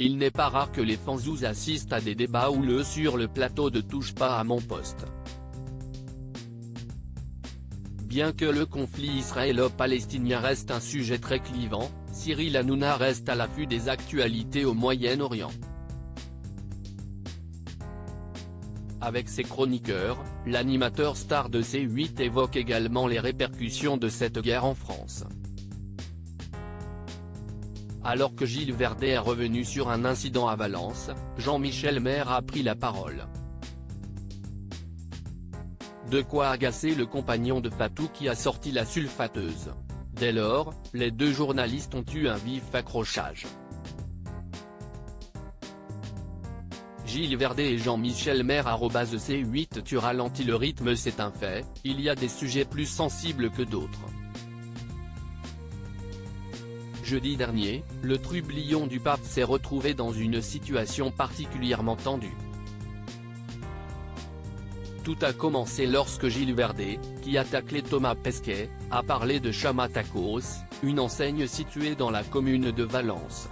il n'est pas rare que les fanzous assistent à des débats houleux sur le plateau de Touche pas à mon poste. Bien que le conflit israélo-palestinien reste un sujet très clivant, Cyril Hanouna reste à l'affût des actualités au Moyen-Orient. Avec ses chroniqueurs, l'animateur star de C8 évoque également les répercussions de cette guerre en France. Alors que Gilles Verdet est revenu sur un incident à Valence, Jean-Michel Maire a pris la parole. De quoi agacer le compagnon de Fatou qui a sorti la sulfateuse. Dès lors, les deux journalistes ont eu un vif accrochage. Gilles Verdet et Jean-Michel Maire @C8 Tu ralentis le rythme. C'est un fait, il y a des sujets plus sensibles que d'autres. Jeudi dernier, le trublion du pape s'est retrouvé dans une situation particulièrement tendue. Tout a commencé lorsque Gilles Verdet, qui a taclé Thomas Pesquet, a parlé de Chama Tacos, une enseigne située dans la commune de Valence.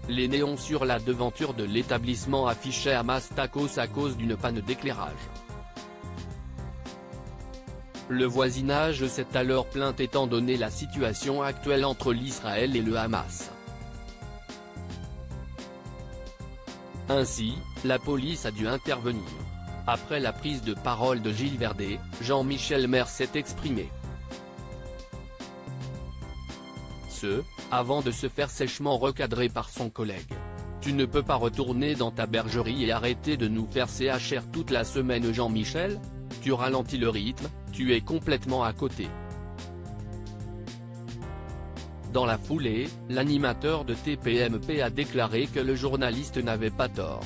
Les néons sur la devanture de l'établissement affichaient Hamas Tacos à cause d'une panne d'éclairage. Le voisinage s'est alors plaint étant donné la situation actuelle entre l'Israël et le Hamas. Ainsi, la police a dû intervenir. Après la prise de parole de Gilles Verdet, Jean-Michel Maire s'est exprimé. Avant de se faire sèchement recadrer par son collègue. Tu ne peux pas retourner dans ta bergerie et arrêter de nous faire CHR toute la semaine. Jean-Michel, tu ralentis le rythme, tu es complètement à côté. Dans la foulée, l'animateur de TPMP a déclaré que le journaliste n'avait pas tort.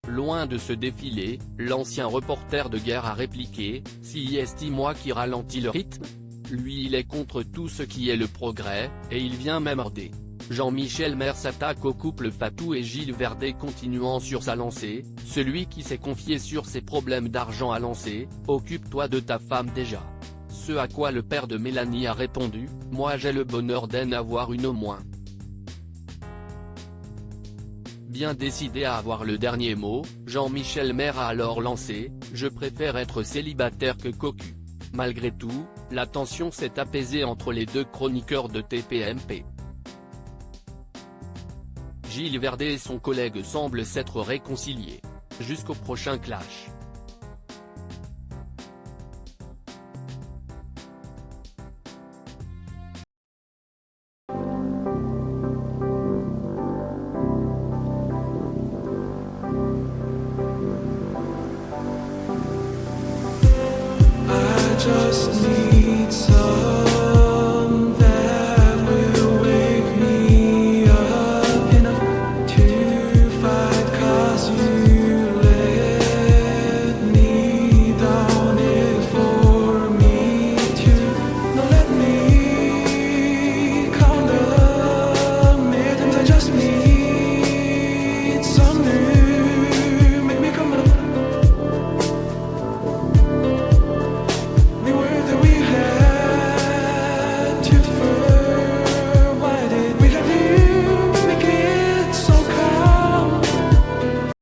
Loin de se défiler, l'ancien reporter de guerre a répliqué, si est moi qui ralentis le rythme ? Lui il est contre tout ce qui est le progrès, et il vient m'emmerder. Jean-Michel Maire s'attaque au couple Fatou et Gilles Verdet continuant sur sa lancée, celui qui s'est confié sur ses problèmes d'argent a lancé, occupe-toi de ta femme déjà. Ce à quoi le père de Mélanie a répondu, moi j'ai le bonheur d'en avoir une au moins. Bien décidé à avoir le dernier mot, Jean-Michel Maire a alors lancé, je préfère être célibataire que cocu. Malgré tout, la tension s'est apaisée entre les deux chroniqueurs de TPMP. Gilles Verdet et son collègue semblent s'être réconciliés. Jusqu'au prochain clash. Just need